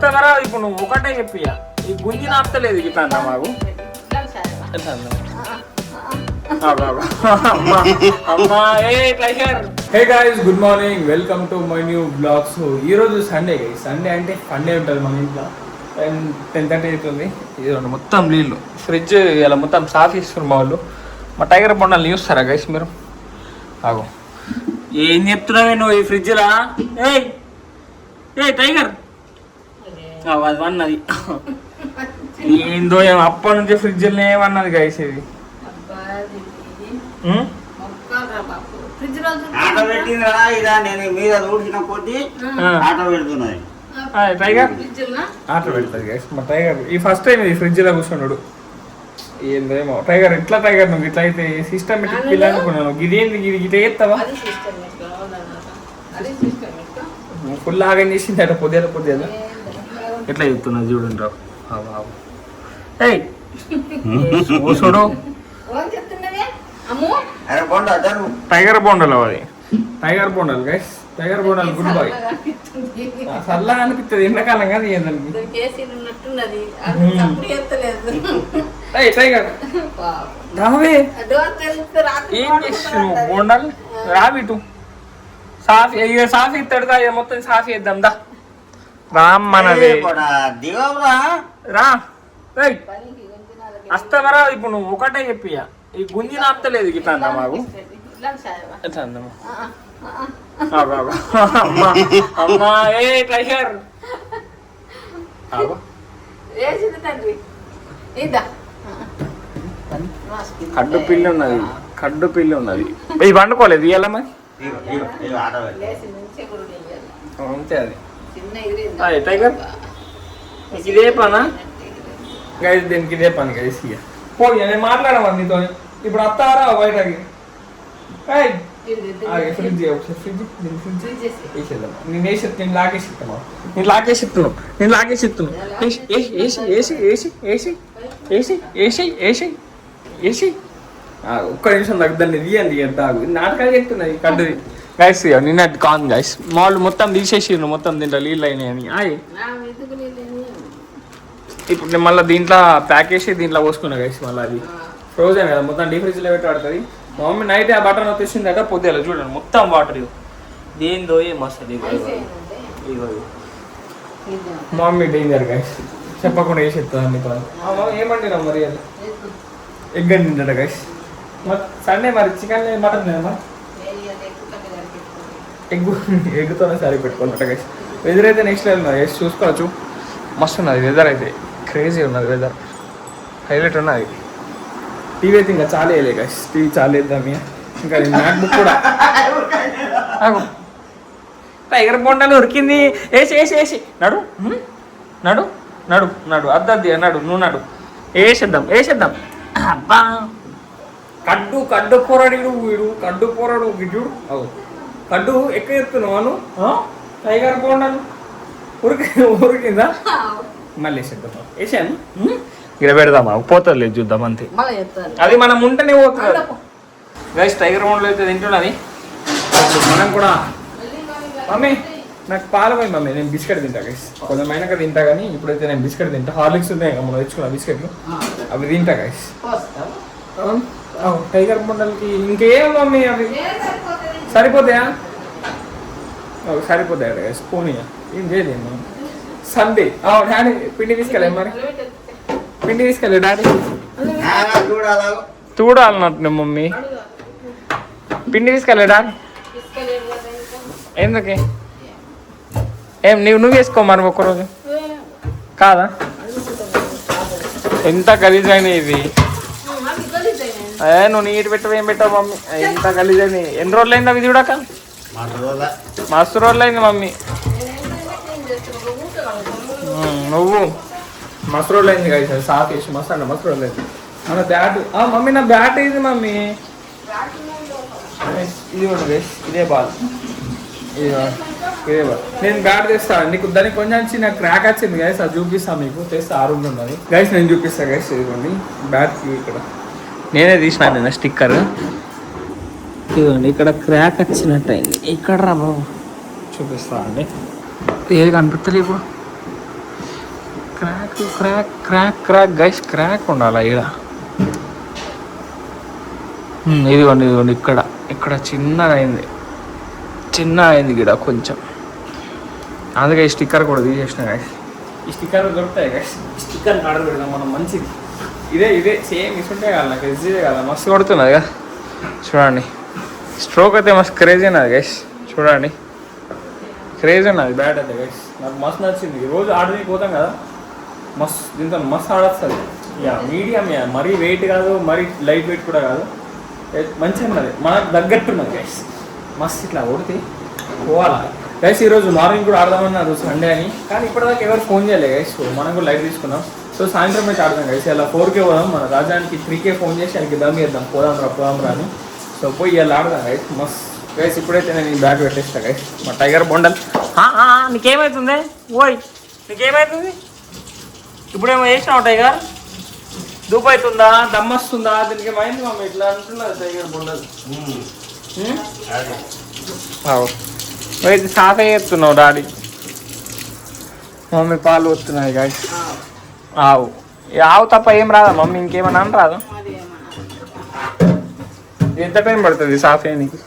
అస్తమరా ఇప్పుడు నువ్వు ఒకటే చెప్పియా ఈ గుంజి నాపుతలేదు ఇట్లా అన్నా మాకు hey guys good morning welcome to my new blog. So ఈరోజు సండే గైస్, సండే అంటే ఫండే ఉంటుంది మన ఇంట్లో. 10:30 అవుతుంది. ఇది మొత్తం నీళ్ళు ఫ్రిడ్జ్ ఇలా మొత్తం సాఫ్ చేస్తున్నారు మా వాళ్ళు. మా టైగర్ బొండాలు చూస్తారా గైస్ మీరు? ఆగో ఏం చెప్తున్నావే నువ్వు ఈ ఫ్రిడ్జ్లా? ఏ టైగర్ అది అన్నది ఏందో ఏమో అప్పటి నుంచి ఫ్రిడ్జ్లో ఏమన్నది గైస్. ఇది టైగర్ ఆట పెడుతుంది గైస్. మా టైగర్ ఈ ఫస్ట్ టైం ఇది ఫ్రిడ్జ్లో కూర్చున్నాడు. ఏందేమో టైగర్ ఇట్లా టైగర్ నువ్వు ఇట్లా అయితే సిస్టమేటిక్ పిల్ల అనుకున్నాను. ఇది ఏంది ఇది ఇట్లా చేస్తావా? ఫుల్ ఆగం చేసింది అట పొద్దున ఎట్లా చెప్తున్నా చూడండి రావు. చూడు టైగర్ బోండాలు అది టైగర్ బోండాలు గైస్. టైగర్ బోండాలు గుడ్ బాయ్. చల్లగా అనిపిస్తుంది ఎండాకాలం కాదు ఏందండి. టైగర్ రావే ఏం చేస్తున్నావు? బోండాలు రావిటు సాఫీ ఇక సాఫీ ఇస్తాడుగా మొత్తం సాఫీ చేద్దాం దా రామ్మనవే రా. అస్తమరా ఇప్పుడు నువ్వు ఒకటే చెప్పియా ఈ గుంజి నాపుతలేదు ఇట్లా అన్నా మాకు. ఎట్లా అందమ్మా అమ్మా ఏ టైగర్ కడ్డు పిల్లి ఉన్నది, కడ్డు పిల్లి ఉన్నది. ఇది పండుకోలేదు ఇవాళ మరి అంతే. అది టైగర్ ఇదే పనా గైస్? దీనికి ఇదే పని గైస్. ఇక పో నేను మాట్లాడమా నీతో ఇప్పుడు. అత్తారా బయటకి ఫ్రిడ్జ్ వేసేద్దాం. నేను వేసేది నేను లాగేసి ఇస్తాను. నేను లాగేసి ఇస్తున్నాను. నేను లాగేసి ఇస్తున్నాను. వేసి ఒక్క నిమిషం దగ్గర తీయండి తాగు. నాటకాలు చెప్తున్నాయి కడ్డది గైస్. నిన్న కాన్ గైస్ మా వాళ్ళు మొత్తం తీసేసిర్రు. మొత్తం దీంట్లో నీళ్ళు అయినాయని ఇప్పుడు నేను మళ్ళీ దీంట్లో ప్యాక్ చేసి దీంట్లో పోసుకున్నా గైస్. మళ్ళీ అది ఫ్రోజన్ కదా మొత్తం డీ ఫ్రిడ్జ్లో పెట్టి ఆడుతుంది. మా మమ్మీ నైట్ ఆ బటన్ వచ్చేసిందట పొద్దుల చూడండి మొత్తం వాటర్ దేందో ఏం వస్తుంది. మా మమ్మీ డేంజర్ గైస్ చెప్పకుండా వేసి ఎత్తుంది. ఏమండి నా మరి అది ఎగ్ అని తింటాడ గైస్. సండే మరి చికెన్ మటన్ లేదా మరి ఎగ్గుతోనే సరి పెట్టుకున్నట్టు గైస్. వెదర్ అయితే నెక్స్ట్ లెవెల్ ఉన్నది గైస్. చూసుకోవచ్చు మస్తు ఉన్నది వెదర్ అయితే. క్రేజీ ఉన్నది వెదర్, హైలైట్ ఉన్నది. టీవీ అయితే ఇంకా చాలా వేయలే గైస్. టీవీ చాలా వేద్దాం. ఇంకా మ్యాక్ బుక్ కూడా టైగర్ బొండాలు ఉరికింది. వేసి వేసి వేసి నడు నడు నడు నడు అద్దద్ది నడు నువ్వు నడు వేసేద్దాం వేసేద్దాం. అబ్బా కడ్డు కడ్డు పోరాడు వీడు కడ్డు పోరాడు వీడు. అవు కడ్డు ఎక్కువ చెప్తున్నావు అను. టైగర్ బొండాలు ఉరికిందా? మళ్ళీ వేసేద్దాం. వేసాను ఇక్కడ పెడదామా పోతుంది లేదు చూద్దాం అంతే. అది మనం ఉంటేనే పోతుంది గైస్. టైగర్ బొండలు అయితే తింటున్నది. మనం కూడా మమ్మీ నాకు పాలు పోయి మమ్మీ నేను బిస్కెట్ తింటా గైస్. కొంచెం అయినాక తింటా కానీ ఇప్పుడైతే నేను బిస్కెట్ తింటా. హార్లిక్స్ ఉన్నాయి మనం తెచ్చుకున్నా బిస్కెట్లు అవి తింటా గైస్. టైగర్ బొండలకి ఇంకేం మమ్మీ అవి సరిపోతాయా? సరిపోతాయట గైస్. పోనీయా ఏం చేయలేదు సండే. డాడీ పిండి తీసుకెళ్ళే మరి పిండి తీసుకెళ్ళి డాడీ చూడాలన్నట్టు మమ్మీ పిండి తీసుకెళ్ళే డాడీ. ఎందుకే ఏం నువ్వు వేసుకో మరి ఒక్కరోజు కాదా? ఎంత గలీజ్ అయినాయి ఇవి. నువ్వు నీటి పెట్టవు ఏం పెట్టావు మమ్మీ? ఎంత గలీజ్ అయినాయి. ఎన్ని రోజులు అయింది అవి చూడాక? మస్తు రోజులు అయింది మమ్మీ. నువ్వు మస్తు రోజులు అయింది కదా సార్. సాఫ్ చేసి మస్తు అండి మస్తు రోజులు అయింది. మన బ్యాట్ మమ్మీ నా బ్యాట్ ఇది మమ్మీ. ఇది కూడా గైస్ ఇదే బాల్. ఇదే బాల్ నేను బ్యాట్ తెస్తాను నీకు. దానికి కొంచెం చిన్న క్రాక్ వచ్చింది గైస్. అది చూపిస్తాను మీకు. తెస్తే 6 ఉన్నది గైస్. నేను చూపిస్తాను గైస్. ఇదిగోండి బ్యాట్కి ఇక్కడ నేనే తీసినాను నేను స్టిక్కర్. ఇదిగోండి ఇక్కడ క్రాక్ వచ్చినట్టు అయింది. ఇక్కడ రా బాబు చూపిస్తా అండి. ఏది కనిపిస్తలే ఇప్పుడు. Crack crack crack crack guys crack ఉండాలి ఈడ. ఇదిగోండి ఇక్కడ ఇక్కడ చిన్నగా అయింది గిడ కొంచెం. అందుకే ఈ స్టిక్కర్ కూడా తీసేసిన గైస్. ఈ స్టిక్కర్ దొరుకుతాయి గైస్. స్టిక్కర్ ఆర్డర్ పెడదాం మనం. మంచిది ఇదే సేమ్ ఇస్తుంటే కదా నాకు ఈజీదే కదా. మస్తు కొడుతున్నది కదా చూడండి. స్ట్రోక్ అయితే మస్తు క్రేజీ ఉన్నది గైస్. చూడండి క్రేజీ ఉన్నది. బ్యాట్ అయితే గైస్ నాకు మస్తు నచ్చింది. రోజు ఆర్డర్ పోతాం కదా, మస్తు దీంతో మస్తు ఆడొస్తుంది. మీడియం మరీ వెయిట్ కాదు, మరీ లైట్ వెయిట్ కూడా కాదు, మంచిగా ఉన్నది, మనకు తగ్గట్టున్నది గైస్. మస్తు ఇట్లా కొడితే పోవాలా గైస్. ఈరోజు మార్నింగ్ కూడా ఆడదామన్నారు సండే అని, కానీ ఇప్పటిదాకా ఎవరు ఫోన్ చేయలేదు గైస్. సో మనం కూడా లైట్ తీసుకున్నాం. సో సాయంత్రం అయితే ఆడదాం గైస్. ఇలా 4K పోదాం. మన రాజానికి 3K ఫోన్ చేసి ఆయనకి దమ్ చేద్దాం, పోదాం రా అని. సో పోయి ఇలా ఆడదాం గైస్. మస్తు గైస్. ఇప్పుడైతే నేను ఈ బ్యాగ్ పెట్టేస్తా గైస్. మా టైగర్ బొండల్. నీకేమవుతుంది ఓయ్, నీకేమవుతుంది? ఇప్పుడేమో చేసినావు టైగర్? దూపు అవుతుందా, దమ్ వస్తుందా? దీనికి ఏమైంది మమ్మీ ఇట్లా అంటున్నారు టైగర్ బొండల్? అయితే సాఫే చేస్తున్నావు డాడీ. మమ్మీ పాలు వస్తున్నాయి గాయస్. ఆవు తప్ప ఏం రాదా మమ్మీ? ఇంకేమన్నా అని రాదు? ఎంత టైం పడుతుంది సాఫే నీకు?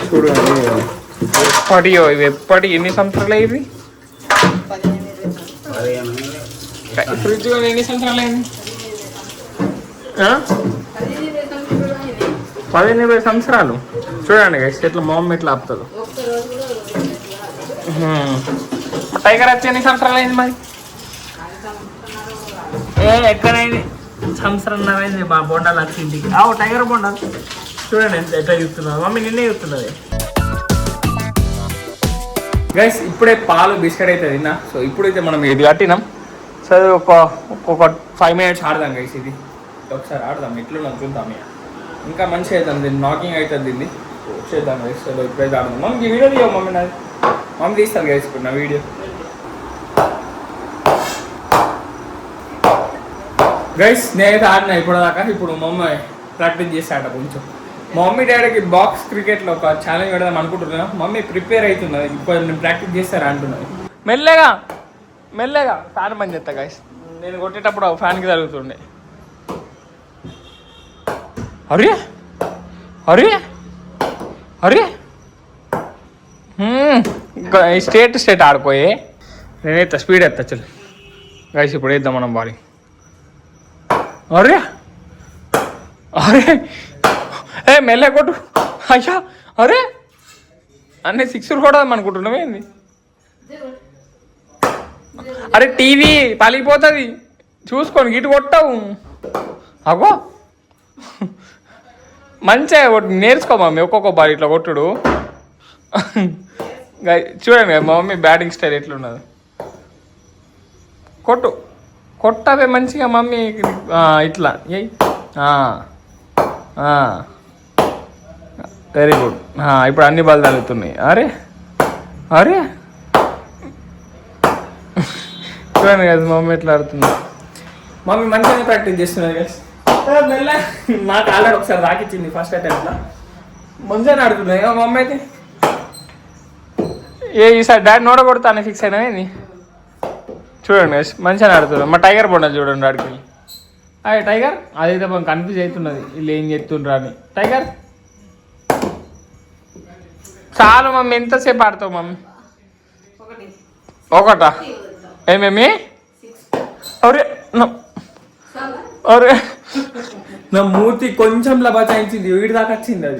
చూడండి ఇవి ఎన్ని సంవత్సరాలు అయ్యి? ఫ్రిడ్జ్ ఎన్ని సంవత్సరాలు అయింది? 18-20 సంవత్సరాలు. చూడండి గైస్ ఎట్లా మా మమ్మీ ఎట్లా ఆపుతుంది. టైగర్ వచ్చి ఎన్ని సంవత్సరాలు అయింది మరి? ఎక్కడైంది? సంవత్సరంన్నర అయింది మా బొండాలు వచ్చి ఇంటికి. టైగర్ బొండాలు చూడండి ఎట్లా చూస్తున్నారు. మమ్మీ నిన్నే చూస్తున్నది గైస్. ఇప్పుడే పాలు బిస్కెట్ అయితే తిన్నా. సో ఇప్పుడైతే మనం ఇది కట్టినాం. సో ఒక 5 minutes ఆడదాం గైస్. ఇది ఒకసారి ఆడదాం, ఎట్లు నాకు చూద్దాం. ఇంకా మంచిగా అవుతుంది, దీన్ని నాకింగ్ అవుతుంది. దీన్ని చేద్దాం గైస్. సో ఇప్పుడైతే ఆడదాం. మమ్మీ వీడియో తీయవు మమ్మీ, నాది మమ్మీ తీస్తాను గైస్ ఇప్పుడు నా వీడియో. గైస్ నేనైతే ఆడినా ఇప్పటిదాకా. ఇప్పుడు మమ్మీ ప్రాక్టీస్ చేస్తాడ కొంచెం. మా మమ్మీ డాడీకి బాక్స్ క్రికెట్లో ఒక ఛాలెంజ్ పెడదాం అనుకుంటున్నా. మమ్మీ ప్రిపేర్ అవుతున్నది, ఇప్పుడు నేను ప్రాక్టీస్ చేస్తారా అంటున్నది. మెల్లగా ఫ్యాన్ బంద్ చేస్తా గైస్. నేను కొట్టేటప్పుడు ఫ్యాన్కి తగులుతుండే. అరే స్టేట్ ఆడిపోయి నేనైతే స్పీడ్ ఎత్తా చల్ గైస్. ఇప్పుడు వేద్దాం మనం బాడీ. అరే మెల్ల కొట్టు. అయ్యా అరే అన్నీ 6 కూడా అనుకుంటున్నాం ఏంది? అరే టీవీ పలిగిపోతుంది చూసుకొని గిటు కొట్టావు. అగో మంచిగా నేర్చుకో మమ్మీ ఒక్కొక్క బాల్ ఇట్లా కొట్టుడు. చూడండి మా మమ్మీ బ్యాటింగ్ స్టైల్ ఎట్లున్నది. కొట్టవే మంచిగా మమ్మీ ఇట్లా. Very good. ఇప్పుడు అన్ని బాల్ తగులుతున్నాయి. అరే చూడండి కదా మమ్మీ ఎట్లా ఆడుతుంది. మమ్మీ మంచిగానే ప్రాక్టీస్ చేస్తున్నారు కదా. మెల్ల నాకు ఆల్రెడీ ఒకసారి రాకిచ్చింది ఫస్ట్ అటెంప్ట్లో. మంచిగానే ఆడుతున్నాయి మమ్మీ అయితే. ఈసారి డాడీ నోడ కొడతానే ఫిక్స్ అయినా ఏంది? చూడండి మంచిగానే ఆడుతున్నారు. మా టైగర్ బొండాలి చూడండి ఆడికి. అదే టైగర్ అదైతే మనం కన్ఫ్యూజ్ అవుతున్నది వీళ్ళు ఏం చెప్తుండ్రా అని. టైగర్ చాలు మమ్మీ, ఎంతసేపు ఆడతావు మమ్మీ? ఒకటా ఏమేమి? అరే నా మూర్తి కొంచెం లబాచాయించింది, వీడి దాకా వచ్చింది అది.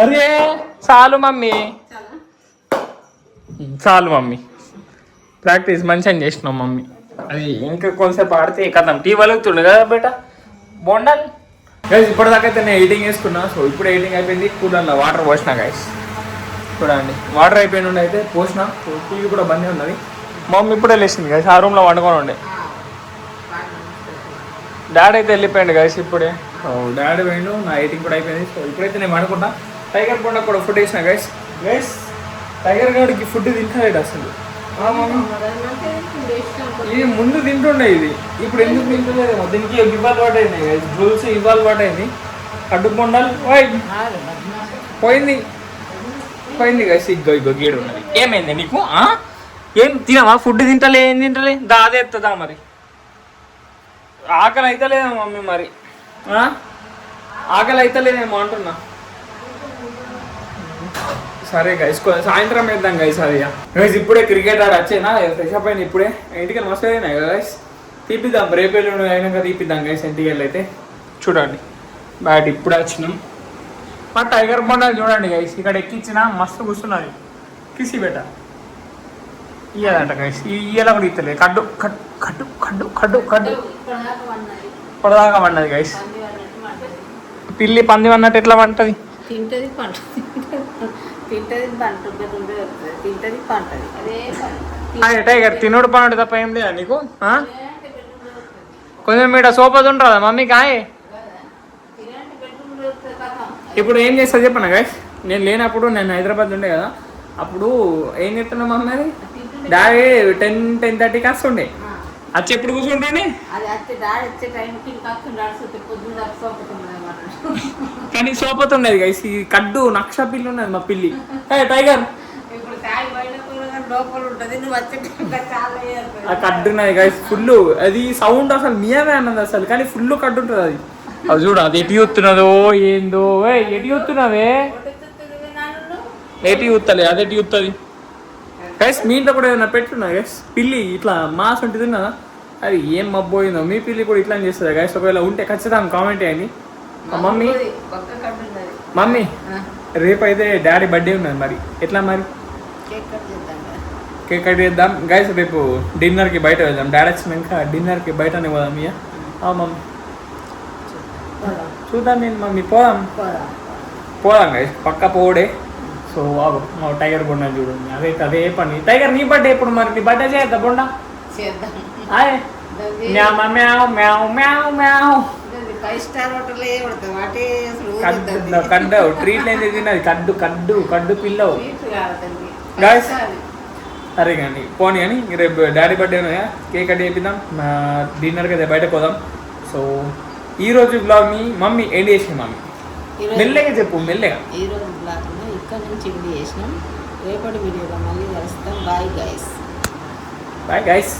అరే చాలు మమ్మీ, ప్రాక్టీస్ మంచిగా చేసినాం మమ్మీ. అది ఇంకా కొంతసేపు ఆడితే కథం టీ వలుగుతుండే కదా బేట బొండాలి. గైస్ ఇప్పటిదాకా అయితే నేను ఎడిటింగ్ వేసుకున్నా. సో ఇప్పుడు ఎడిటింగ్ అయిపోయింది. కూలర్లో వాటర్ పోసిన గైస్. చూడండి వాటర్ అయిపోయిన అయితే పోసిన. సో టీవీ కూడా బందే ఉన్నది. మమ్మీ ఇప్పుడే లేచింది గైస్. ఆ రూమ్లో వండుకొని ఉండే. డాడీ అయితే వెళ్ళిపోయింది గైస్ ఇప్పుడే. డాడీ పోయిండు, నా ఎడిటింగ్ కూడా అయిపోయింది. సో ఇప్పుడైతే నేను అనుకుంటా టైగర్ బొండ కూడా ఫుడ్ వేసిన గైస్. టైగర్ గాడికి ఫుడ్ తింటాడు అసలు. ఇది ముందు తింటుండే, ఇది ఇప్పుడు ఎందుకు తింటుండేదేమో. దీనికి ఇవ్వాలి వాట్ అయింది గైస్, రూల్స్ ఇవ్వాలి వాట్ అయింది. కడుపు బొండాలి పోయింది గైస్. ఇగ్గో గీడు ఉన్నది. ఏమైంది నీకు? ఏం తినవా? ఫుడ్ తింటలే, ఏం తింటలే? అదే ఎత్తుందా మరి? ఆకలి అయితే లేదా మమ్మీ మరి? ఆకలి అయితే లేదేమో అంటున్నా. సరే గైస్, సాయంత్రం వేద్దాం గైస్. అది గైస్ ఇప్పుడే క్రికెట్ ఆడి వచ్చేనా, ఫ్రెష్ అప్ అయినా ఇప్పుడే. ఇంటికి మస్తు అయినాయి కదా గైస్. తీపిద్దాం, రేపేళ్ళు అయినాక తీపిద్దాం గైస్. ఇంటికి వెళ్ళి అయితే చూడండి బ్యాట్ ఇప్పుడే వచ్చినాం. మా టైగర్ బొండాలు చూడండి గైస్, ఇక్కడ ఎక్కించిన మస్తు కూర్చున్నది. కిసి బెట ఇయ్యదంట గైస్, ఇయ్యేలా కూడా ఇస్తలేదు. కడ్డు కడ్డు కడ్డు కడ్డు కడ్డు కడ్డు పొడదాకా పన్నది గైస్. పిల్లి పంది అన్నట్టు ఎట్లా పంటది? టైగర్ తినుడు పనుడు తప్ప ఏం లేదా నీకు? కొంచెం మీట సోపది ఉంటుందా మమ్మీ కాయ? ఇప్పుడు ఏం చేస్తా చెప్పనా గైస్, నేను లేనప్పుడు, నేను హైదరాబాద్ ఉండే కదా, అప్పుడు ఏం చెప్తున్నా మమ్మీ, అది డాడీ 10-10:30కి వస్తుండే. వచ్చి ఎప్పుడు కూర్చుంటుండే? కానీ సోపతుండేది గైస్. ఈ కడ్డు నక్ష పిల్లి ఉన్నది మా పిల్లి. టైగర్ ఆ కడ్డు ఉన్నది గైస్ ఫుల్. అది సౌండ్ అసలు మీయమే అన్నది అసలు, కానీ ఫుల్ కడ్డు ఉంటుంది అది. అది చూడు, అది ఎటు చూస్తున్నదో ఏందో. ఎటు చూస్తున్నావే? ఎటు చూస్తలే, అది ఎటు చూస్తుంది గైస్. మీ ఇంట్లో కూడా ఏదైనా పెట్టున్నది గైస్ పిల్లి ఇట్లా మాస్ ఉంటుంది కదా, అది ఏం మబ్బోయిందో. మీ పిల్లి కూడా ఇట్లా చేస్తుంది గైస్. ఒకవేళ ఉంటే ఖచ్చితంగా కామెంట్ చేయండి. మమ్మీ రేపు అయితే డాడీ బర్త్డే ఉన్నది, మరి ఎట్లా మరి? కేక్ కట్ చేద్దాం గైస్. రేపు డిన్నర్కి బయట వెళ్దాం. డాడీ వచ్చినాక డిన్నర్కి బయటనే పోదాం. ఇక మమ్మీ చూద్దాం. నేను మమ్మీ పోదాం గైస్, పక్క పోడే. సో మా టైగర్ బొండ చూడండి, అదైతే అదే పని. టైగర్ నీ బర్త్డే ఎప్పుడు మరి? నీ బర్త్డే చేద్దా బొండ? కడ్డు ట్రీట్ అయితే తిన్నది. కడ్డు కడ్డు కడ్డు పిల్లవు గాయస్. సరే కానీ పోనీ అని, రేపు డాడీ బర్త్డే ఉన్నాయా, కేక్ కట్ చేపిద్దాం. డిన్నర్కి అయితే బయటకు పోదాం. సో ఈరోజు బ్లాగ్ని మమ్మీ ఎండ్ చేసిన. మమ్మీ మెల్లగా చెప్పు, మెల్లగా. ఈరోజు బ్లాగ్ని ఇక్కడ నుంచి ఎండ్ చేసినాం. రేపటి వీడియోలో మళ్ళీ కలుస్తాం. Bye guys. Bye guys.